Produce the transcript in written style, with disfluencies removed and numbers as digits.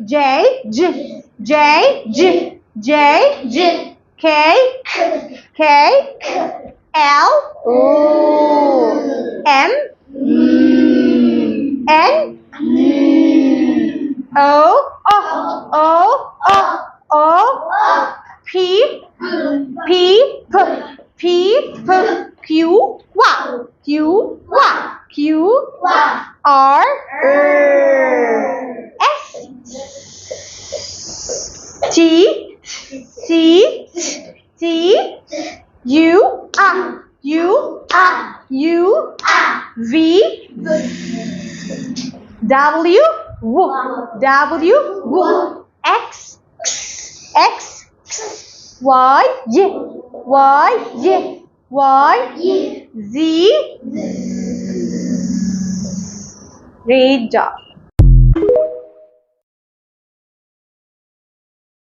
J, K, L, M, N, O, P, Q, R, S, T, U, V, W, X, Y, Z. Great job.